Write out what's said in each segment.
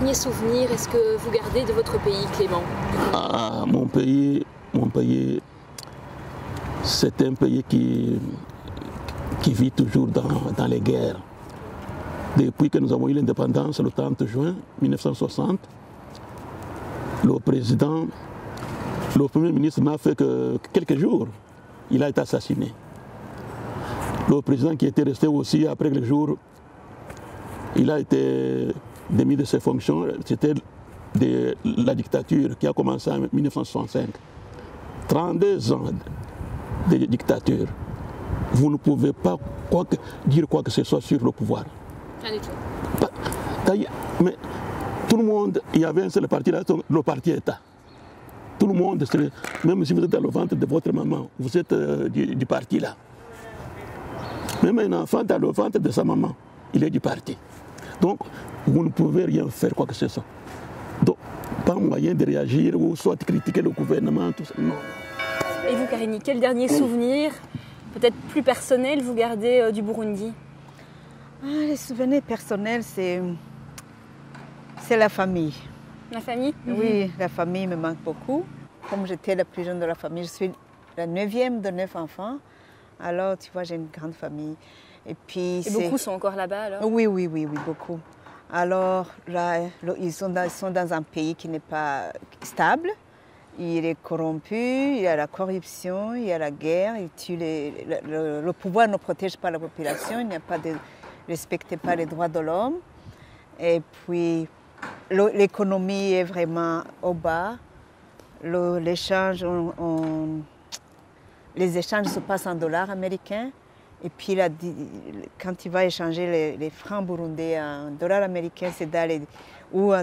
dernier souvenir est-ce que vous gardez de votre pays, Clément? Ah, mon pays, c'est un pays qui vit toujours dans les guerres. Depuis que nous avons eu l'indépendance le 30 juin 1960, le Premier ministre n'a fait que quelques jours, il a été assassiné. Le président qui était resté aussi après quelques jours, il a été démis de ses fonctions. C'était la dictature qui a commencé en 1965. 32 ans de dictature. Vous ne pouvez pas dire quoi que ce soit sur le pouvoir. Rien du tout. Mais tout le monde, il y avait un seul parti là, le parti État. Tout le monde, même si vous êtes dans le ventre de votre maman, vous êtes du parti là. Même un enfant dans le ventre de sa maman, il est du parti. Donc, vous ne pouvez rien faire quoi que ce soit. Donc, pas moyen de réagir ou soit critiquer le gouvernement, tout ça. Non. Et vous, Karini, quel dernier souvenir, peut-être plus personnel, vous gardez du Burundi? Les souvenirs personnels, c'est la famille. La famille? Oui, la famille me manque beaucoup. Comme j'étais la plus jeune de la famille, je suis la 9e de 9 enfants. Alors, tu vois, j'ai une grande famille. Et beaucoup sont encore là-bas, alors? Oui, beaucoup. Alors, là, ils sont dans un pays qui n'est pas stable. Il est corrompu, il y a la corruption, il y a la guerre. Le pouvoir ne protège pas la population, il n'y a pas de respecte pas les droits de l'homme. Et puis, l'économie est vraiment au bas. Les échanges se passent en dollars américains. Et puis, quand tu vas échanger les francs burundais en dollars américains, ou en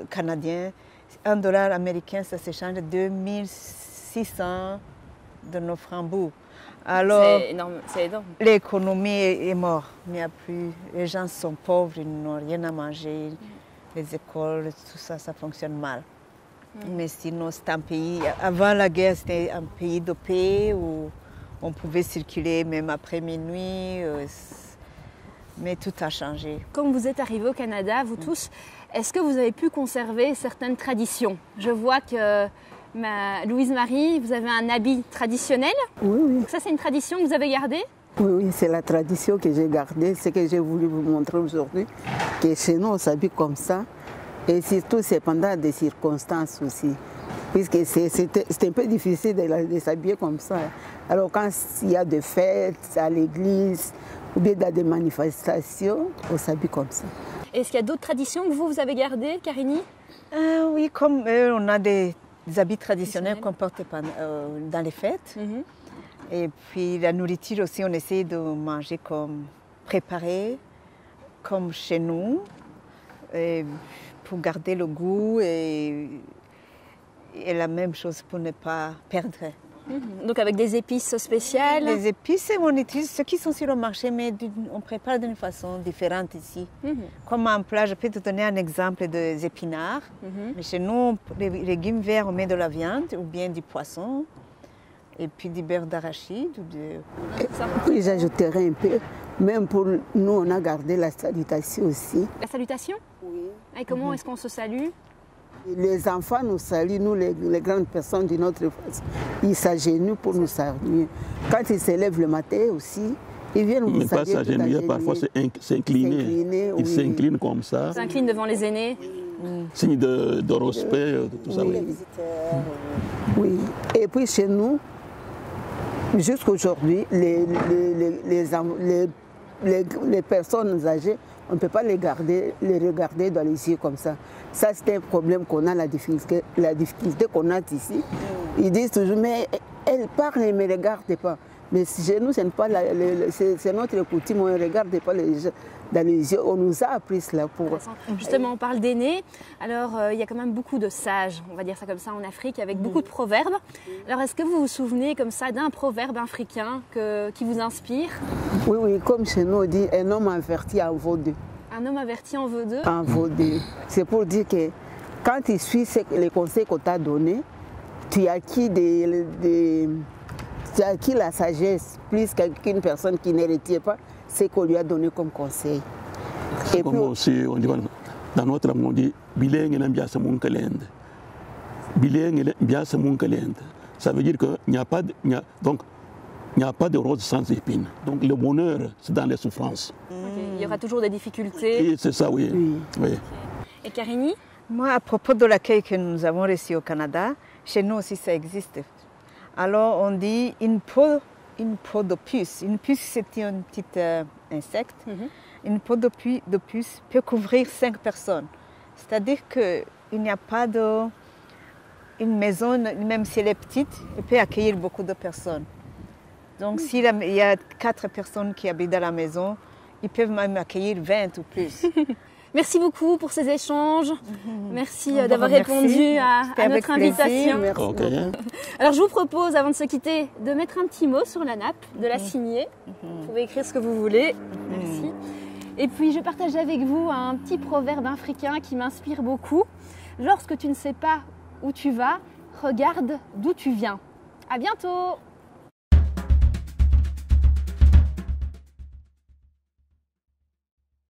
canadiens, un dollar américain, ça s'échange 2600 de nos francs bourgs. Alors, c'est énorme. L'économie est morte. Il n'y a plus. Les gens sont pauvres, ils n'ont rien à manger. Les écoles, tout ça, ça fonctionne mal. Mais sinon, c'est un pays. Avant la guerre, c'était un pays de paix où on pouvait circuler même après minuit. Mais tout a changé. Quand vous êtes arrivés au Canada, vous tous, est-ce que vous avez pu conserver certaines traditions? Je vois que Louise-Marie, vous avez un habit traditionnel. Oui. Donc ça, c'est une tradition que vous avez gardée? Oui, c'est la tradition que j'ai gardée. Ce que j'ai voulu vous montrer aujourd'hui, que chez nous, on s'habille comme ça. Et surtout, c'est pendant des circonstances aussi. Puisque c'est un peu difficile de s'habiller comme ça. Alors, quand il y a des fêtes à l'église, ou bien dans des manifestations, on s'habille comme ça. Est-ce qu'il y a d'autres traditions que vous avez gardées, Karini? Oui, comme on a des habits traditionnels qu'on porte dans les fêtes. Et puis la nourriture aussi, on essaie de manger comme préparé, comme chez nous, pour garder le goût et la même chose pour ne pas perdre. Donc avec des épices spéciales? Les épices, on utilise ceux qui sont sur le marché, mais on prépare d'une façon différente ici. Comme en plat, je peux te donner un exemple des épinards. Mais chez nous, les légumes verts, on met de la viande ou bien du poisson. Et puis du beurre d'arachide. Puis j'ajouterai un peu, même pour nous, on a gardé la salutation aussi. La salutation? Oui. Et comment est-ce qu'on se salue? Les enfants nous saluent, nous les grandes personnes de notre face, ils s'agenouillent pour nous saluer. Quand ils se lèvent le matin aussi, ils viennent nous saluer. Mais pas s'agenouiller, parfois c'est incliner. Ils s'inclinent comme ça. Ils s'inclinent devant les aînés. Signe de respect, tout ça. Oui. Oui. Et puis chez nous, jusqu'aujourd'hui, les personnes âgées, on ne peut pas les regarder dans les yeux comme ça. Ça, c'est un problème qu'on a, la difficulté qu'on a ici. Ils disent toujours, mais elle parle et ne me regarde pas. Mais chez nous, c'est notre coutume, on ne regarde pas dans les yeux. On nous a appris cela pour... Justement, on parle d'aînés. Alors, il y a quand même beaucoup de sages, on va dire ça comme ça, en Afrique, avec beaucoup de proverbes. Alors, est-ce que vous vous souvenez comme ça d'un proverbe africain qui vous inspire? Oui, comme chez nous, on dit, un homme averti en vaut deux. Un homme averti en vaut deux? En vaut deux. C'est pour dire que quand tu suis les conseils qu'on t'a donnés, tu as acquis tu as acquis la sagesse plus qu'une personne qui ne retient pas ce qu'on lui a donné comme conseil. Et comme aussi, on dit, Dans notre langue, on dit bilingue n'embiasa munkalende. Bilingue n'embiasa munkalende. Ça veut dire qu'il n'y a pas de rose sans épines. Donc le bonheur, c'est dans les souffrances. Okay. Il y aura toujours des difficultés. Et c'est ça, oui. Oui. Oui. Okay. Et Karini? Moi, à propos de l'accueil que nous avons reçu au Canada, chez nous aussi ça existe. Alors on dit une peau de puce. Une puce, c'est un petit insecte. Une peau de puce peut couvrir 5 personnes. C'est-à-dire qu'il n'y a pas de... Une maison, même si elle est petite, elle peut accueillir beaucoup de personnes. Donc s'il y a 4 personnes qui habitent dans la maison, ils peuvent même accueillir 20 ou plus. Merci beaucoup pour ces échanges. Merci d'avoir répondu à notre invitation. Merci Okay. Alors je vous propose, avant de se quitter, de mettre un petit mot sur la nappe, de la signer. Vous pouvez écrire ce que vous voulez. Merci. Et puis je partage avec vous un petit proverbe africain qui m'inspire beaucoup. Lorsque tu ne sais pas où tu vas, regarde d'où tu viens. À bientôt!